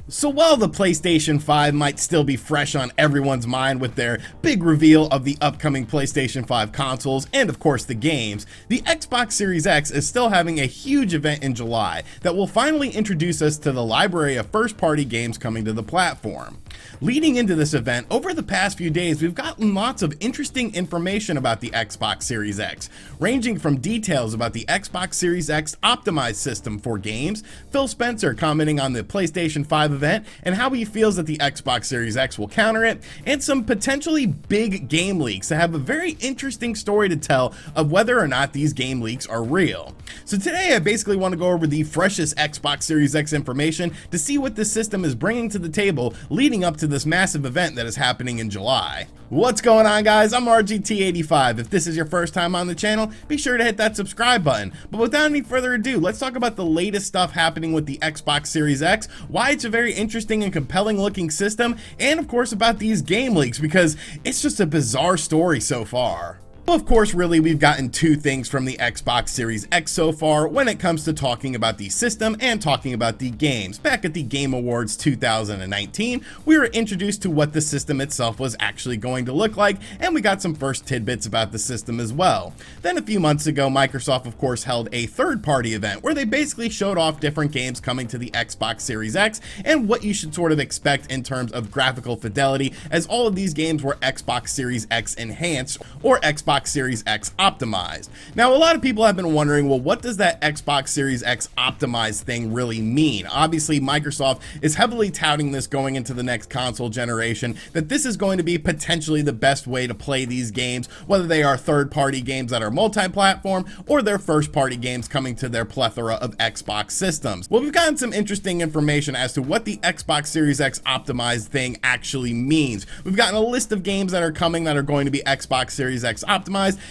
So while the PlayStation 5 might still be fresh on everyone's mind with their big reveal of the upcoming PlayStation 5 consoles and of course the games, the Xbox Series X is still having a huge event in July that will finally introduce us to the library of first-party games coming to the platform. Leading into this event, over the past few days we've gotten lots of interesting information about the Xbox Series X, ranging from details about the Xbox Series X optimized system for games, Phil Spencer commenting on the PlayStation 5 event and how he feels that the Xbox Series X will counter it, and some potentially big game leaks that have a very interesting story to tell of whether or not these game leaks are real. So today I basically want to go over the freshest Xbox Series X information to see what this system is bringing to the table leading up to this massive event that is happening in July. What's going on, guys? I'm RGT85. If this is your first time on the channel, be sure to hit that subscribe button. But without any further ado, let's talk about the latest stuff happening with the Xbox Series X, why it's a very interesting and compelling looking system, and of course about these game leaks, because it's just a bizarre story so far. Well, of course, really, we've gotten two things from the Xbox Series X so far when it comes to talking about the system and talking about the games. Back at the Game Awards 2019, we were introduced to what the system itself was actually going to look like, and we got some first tidbits about the system as well. Then a few months ago, Microsoft, of course, held a third-party event where they basically showed off different games coming to the Xbox Series X and what you should sort of expect in terms of graphical fidelity, as all of these games were Xbox Series X enhanced or Xbox Series X optimized. Now, a lot of people have been wondering, well, what does that Xbox Series X optimized thing really mean? Obviously, Microsoft is heavily touting this going into the next console generation, that this is going to be potentially the best way to play these games, whether they are third-party games that are multi-platform or their first-party games coming to their plethora of Xbox systems. Well, we've gotten some interesting information as to what the Xbox Series X optimized thing actually means. We've gotten a list of games that are coming that are going to be Xbox Series X optimized,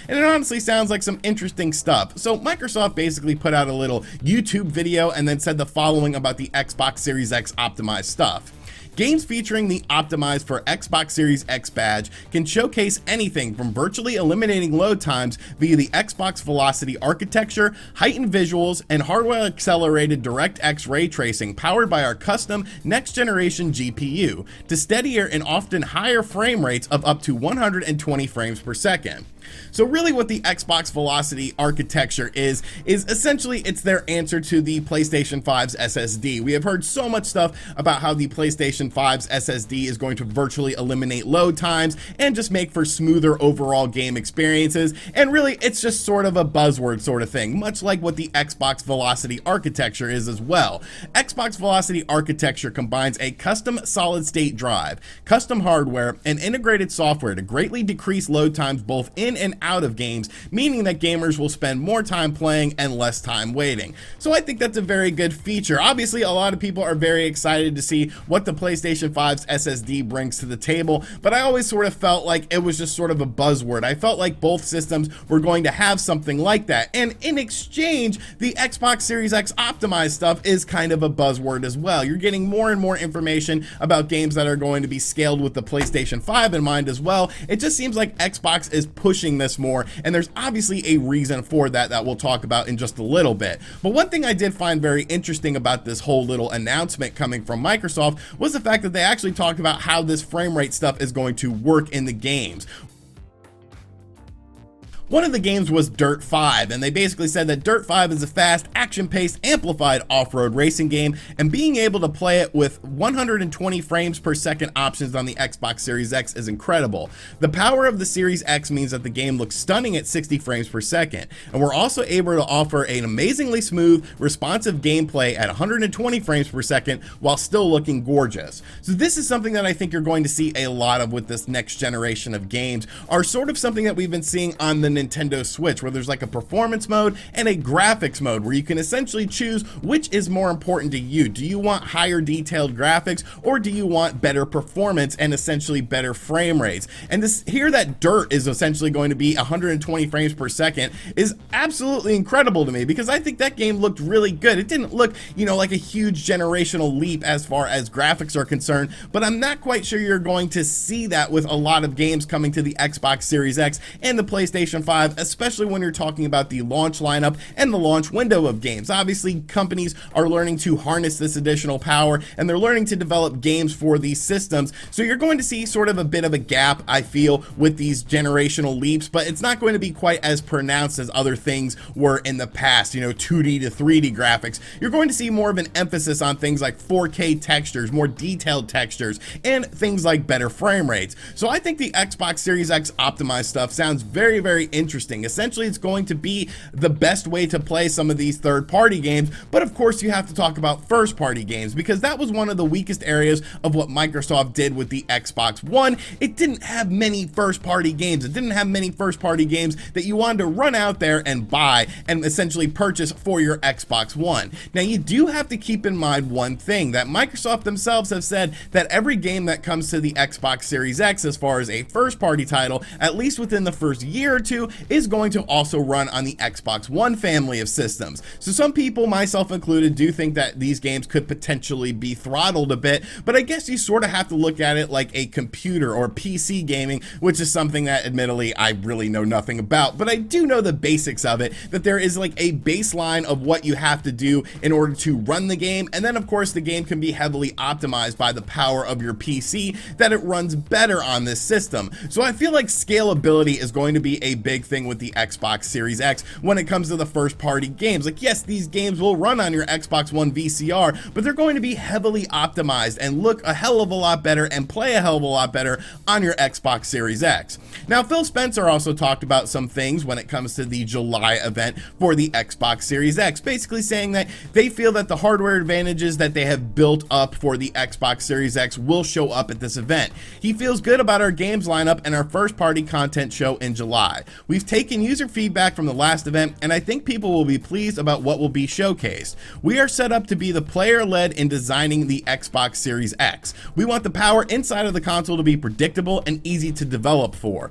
and it honestly sounds like some interesting stuff. So Microsoft basically put out a little YouTube video and then said the following about the Xbox Series X optimized stuff. Games featuring the optimized for Xbox Series X badge can showcase anything from virtually eliminating load times via the Xbox Velocity architecture, heightened visuals, and hardware accelerated DirectX ray tracing powered by our custom next generation GPU, to steadier and often higher frame rates of up to 120 frames per second. So really what the Xbox Velocity architecture is essentially it's their answer to the PlayStation 5's SSD. We have heard so much stuff about how the PlayStation 5's SSD is going to virtually eliminate load times and just make for smoother overall game experiences, and really it's just sort of a buzzword sort of thing, much like what the Xbox Velocity architecture is as well. Xbox Velocity architecture combines a custom solid-state drive, custom hardware, and integrated software to greatly decrease load times both in and out of games, meaning that gamers will spend more time playing and less time waiting. So I think that's a very good feature. Obviously, a lot of people are very excited to see what the PlayStation 5's SSD brings to the table, but I always sort of felt like it was just sort of a buzzword. I felt like both systems were going to have something like that, and in exchange, the Xbox Series X optimized stuff is kind of a buzzword as well. You're getting more and more information about games that are going to be scaled with the PlayStation 5 in mind as well. It just seems like Xbox is pushing this more, and there's obviously a reason for that we'll talk about in just a little bit. But one thing I did find very interesting about this whole little announcement coming from Microsoft was the fact that they actually talked about how this frame rate stuff is going to work in the games. One of the games was Dirt 5, and they basically said that Dirt 5 is a fast, action-paced, amplified off-road racing game, and being able to play it with 120 frames per second options on the Xbox Series X is incredible. The power of the Series X means that the game looks stunning at 60 frames per second, and we're also able to offer an amazingly smooth, responsive gameplay at 120 frames per second while still looking gorgeous. So this is something that I think you're going to see a lot of with this next generation of games, are sort of something that we've been seeing on the Nintendo Switch, where there's like a performance mode and a graphics mode where you can essentially choose which is more important to you. Do you want higher detailed graphics, or do you want better performance and essentially better frame rates? And to hear that Dirt is essentially going to be 120 frames per second is absolutely incredible to me, because I think that game looked really good. It didn't look, you know, like a huge generational leap as far as graphics are concerned, but I'm not quite sure you're going to see that with a lot of games coming to the Xbox Series X and the PlayStation 5, especially when you're talking about the launch lineup and the launch window of games. Obviously, companies are learning to harness this additional power, and they're learning to develop games for these systems. So you're going to see sort of a bit of a gap, I feel, with these generational leaps, but it's not going to be quite as pronounced as other things were in the past, 2D to 3D graphics. You're going to see more of an emphasis on things like 4K textures, more detailed textures, and things like better frame rates. So I think the Xbox Series X optimized stuff sounds very, very interesting. Essentially, it's going to be the best way to play some of these third-party games, but of course you have to talk about first-party games, because that was one of the weakest areas of what Microsoft did with the Xbox One. It didn't have many first-party games. It didn't have many first-party games that you wanted to run out there and buy and essentially purchase for your Xbox One. Now, you do have to keep in mind one thing, that Microsoft themselves have said that every game that comes to the Xbox Series X as far as a first-party title, at least within the first year or two, is going to also run on the Xbox One family of systems. So some people, myself included, do think that these games could potentially be throttled a bit, but I guess you sort of have to look at it like a computer or PC gaming, which is something that admittedly I really know nothing about, but I do know the basics of it, that there is like a baseline of what you have to do in order to run the game, and then of course the game can be heavily optimized by the power of your PC, that it runs better on this system. So I feel like scalability is going to be a big thing with the Xbox Series X when it comes to the first party games. Like, yes, these games will run on your Xbox One VCR, but they're going to be heavily optimized and look a hell of a lot better and play a hell of a lot better on your Xbox Series X. Now, Phil Spencer also talked about some things when it comes to the July event for the Xbox Series X, basically saying that they feel that the hardware advantages that they have built up for the Xbox Series X will show up at this event. He feels good about our games lineup and our first party content show in July. We've taken user feedback from the last event, and I think people will be pleased about what will be showcased. We are set up to be the player-led in designing the Xbox Series X. We want the power inside of the console to be predictable and easy to develop for.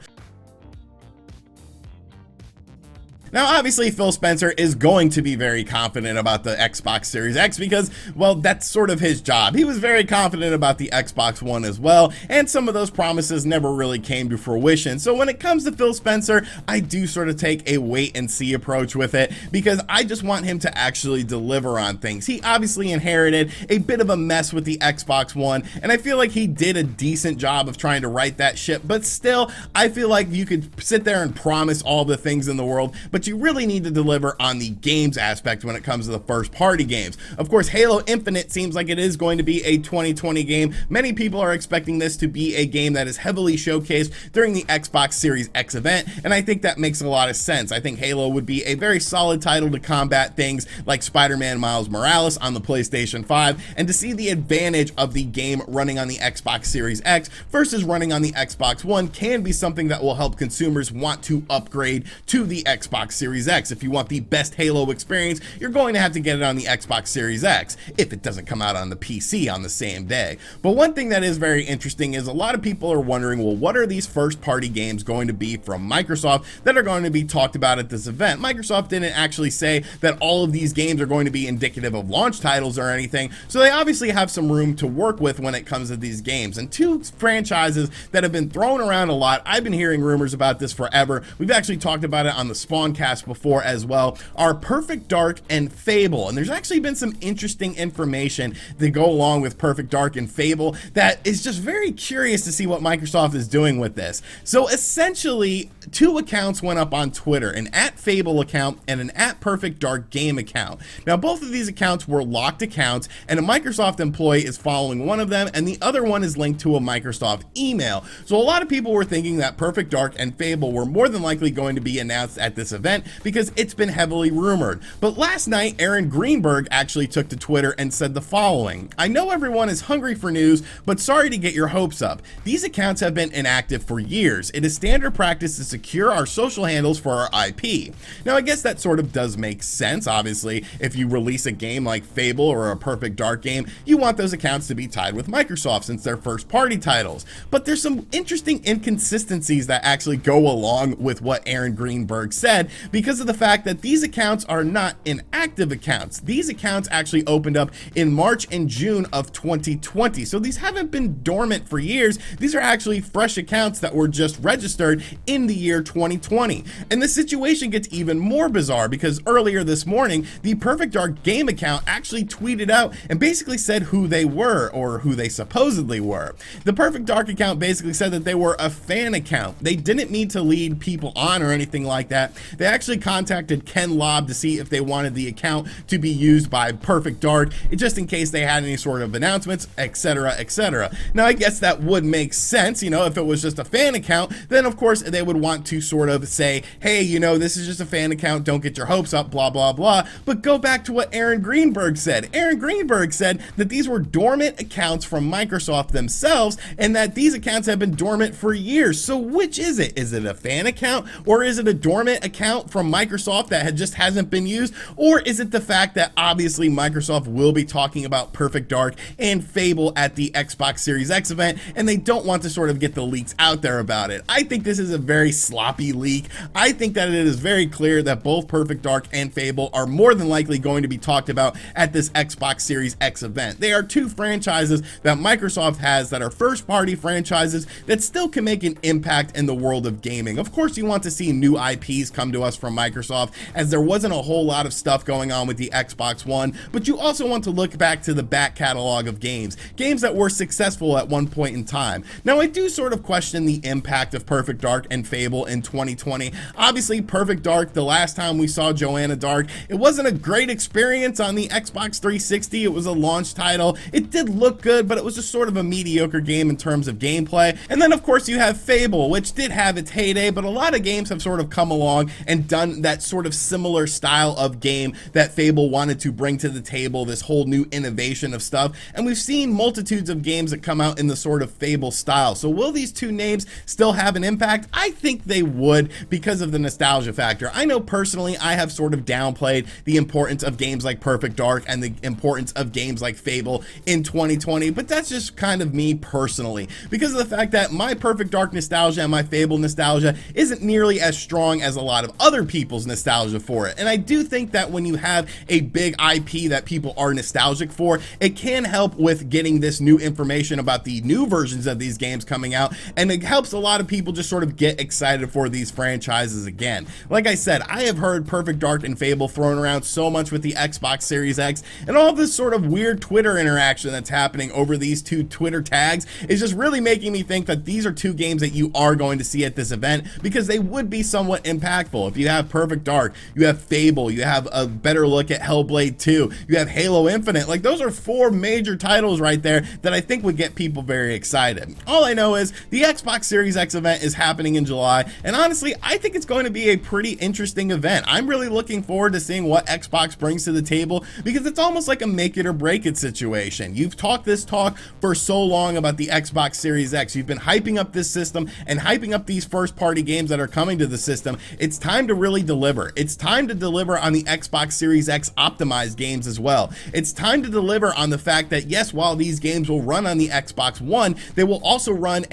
Now, obviously, Phil Spencer is going to be very confident about the Xbox Series X because, well, that's sort of his job. He was very confident about the Xbox One as well, and some of those promises never really came to fruition. So when it comes to Phil Spencer, I do sort of take a wait-and-see approach with it because I just want him to actually deliver on things. He obviously inherited a bit of a mess with the Xbox One, and I feel like he did a decent job of trying to right that ship, but still, I feel like you could sit there and promise all the things in the world, but you really need to deliver on the games aspect when it comes to the first party games. Of course, Halo Infinite seems like it is going to be a 2020 game. Many people are expecting this to be a game that is heavily showcased during the Xbox Series X event, and I think that makes a lot of sense. I think Halo would be a very solid title to combat things like Spider-Man Miles Morales on the PlayStation 5, and to see the advantage of the game running on the Xbox Series X versus running on the Xbox One can be something that will help consumers want to upgrade to the Xbox Series X. If you want the best Halo experience, you're going to have to get it on the Xbox Series X if it doesn't come out on the PC on the same day. But one thing that is very interesting is a lot of people are wondering, well, what are these first party games going to be from Microsoft that are going to be talked about at this event? Microsoft didn't actually say that all of these games are going to be indicative of launch titles or anything, so they obviously have some room to work with when it comes to these games. And two franchises that have been thrown around a lot, I've been hearing rumors about this forever, we've actually talked about it on the Spawncast before as well, are Perfect Dark and Fable. And there's actually been some interesting information that go along with Perfect Dark and Fable that is just very curious to see what Microsoft is doing with this. So essentially, two accounts went up on Twitter, an @Fable account and an @Perfect Dark game account. Now, both of these accounts were locked accounts, and a Microsoft employee is following one of them, and the other one is linked to a Microsoft email. So a lot of people were thinking that Perfect Dark and Fable were more than likely going to be announced at this event because it's been heavily rumored. But last night, Aaron Greenberg actually took to Twitter and said the following: I know everyone is hungry for news, but sorry to get your hopes up. These accounts have been inactive for years. It is standard practice to secure our social handles for our IP. Now, I guess that sort of does make sense. Obviously, if you release a game like Fable or a Perfect Dark game, you want those accounts to be tied with Microsoft since they're first party titles. But there's some interesting inconsistencies that actually go along with what Aaron Greenberg said, because of the fact that these accounts are not inactive accounts. These accounts actually opened up in March and June of 2020. So these haven't been dormant for years. These are actually fresh accounts that were just registered in the year 2020. And the situation gets even more bizarre because earlier this morning, the Perfect Dark game account actually tweeted out and basically said who they were, or who they supposedly were. The Perfect Dark account basically said that they were a fan account. They didn't need to lead people on or anything like that. They actually contacted Ken Lobb to see if they wanted the account to be used by Perfect Dark, just in case they had any sort of announcements, etc., etc. Now, I guess that would make sense. You know, if it was just a fan account, then of course they would want to sort of say, hey, you know, this is just a fan account, don't get your hopes up, blah, blah, blah. But go back to what Aaron Greenberg said. Aaron Greenberg said that these were dormant accounts from Microsoft themselves, and that these accounts have been dormant for years. So which is it? Is it a fan account, or is it a dormant account from Microsoft that just hasn't been used? Or is it the fact that obviously Microsoft will be talking about Perfect Dark and Fable at the Xbox Series X event, and they don't want to sort of get the leaks out there about it? I think this is a very sloppy leak. I think that it is very clear that both Perfect Dark and Fable are more than likely going to be talked about at this Xbox Series X event. They are two franchises that Microsoft has that are first-party franchises that still can make an impact in the world of gaming. Of course, you want to see new IPs come to us from Microsoft, as there wasn't a whole lot of stuff going on with the Xbox One, but you also want to look back to the back catalog of games that were successful at one point in time. Now, I do sort of question the impact of Perfect Dark and Fable in 2020. Obviously, Perfect Dark, the last time we saw Joanna Dark, it wasn't a great experience on the Xbox 360. It was a launch title. It did look good, but it was just sort of a mediocre game in terms of gameplay. And then, of course, you have Fable, which did have its heyday, but a lot of games have sort of come along and done that sort of similar style of game that Fable wanted to bring to the table, this whole new innovation of stuff. And we've seen multitudes of games that come out in the sort of Fable style. So will these two names still have an impact? I think they would, because of the nostalgia factor. I know personally I have sort of downplayed the importance of games like Perfect Dark and the importance of games like Fable in 2020, but that's just kind of me personally, because of the fact that my Perfect Dark nostalgia and my Fable nostalgia isn't nearly as strong as a lot of other people's nostalgia for it. And I do think that when you have a big IP that people are nostalgic for, it can help with getting this new information about the new versions of these games coming out, and it helps a lot of people just sort of get excited for these franchises again. Like I said, I have heard Perfect Dark and Fable thrown around so much with the Xbox Series X, and all this sort of weird Twitter interaction that's happening over these two Twitter tags is just really making me think that these are two games that you are going to see at this event, because they would be somewhat impactful. If you have Perfect Dark, you have Fable, you have a better look at Hellblade 2, you have Halo Infinite. Like, those are four major titles right there that I think would get people very excited. All I know is the Xbox Series X event is happening in July, and honestly, I think it's going to be a pretty interesting event. I'm really looking forward to seeing what Xbox brings to the table, because it's almost like a make it or break it situation. You've talked this talk for so long about the Xbox Series X. You've been hyping up this system and hyping up these first party games that are coming to the system. It's time to really deliver. It's time to deliver on the Xbox Series X optimized games as well. It's time to deliver on the fact that, yes, while these games will run on the Xbox One, they will also run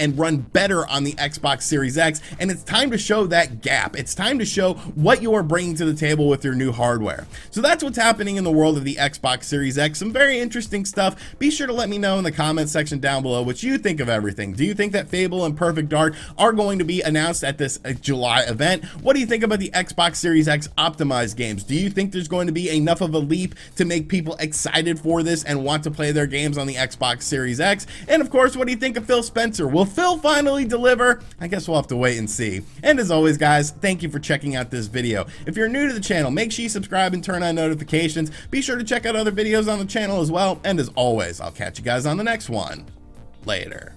better on the Xbox Series X, and it's time to show that gap. It's time to show what you are bringing to the table with your new hardware. So that's what's happening in the world of the Xbox Series X. Some very interesting stuff. Be sure to let me know in the comments section down below what you think of everything. Do you think that Fable and Perfect Dark are going to be announced at this July event? What do you think about the Xbox Series X optimized games? Do you think there's going to be enough of a leap to make people excited for this and want to play their games on the Xbox Series X? And of course, what do you think of Phil Spencer? Will Phil finally deliver? I guess we'll have to wait and see. And as always, guys, thank you for checking out this video. If you're new to the channel, make sure you subscribe and turn on notifications. Be sure to check out other videos on the channel as well. And as always, I'll catch you guys on the next one. Later.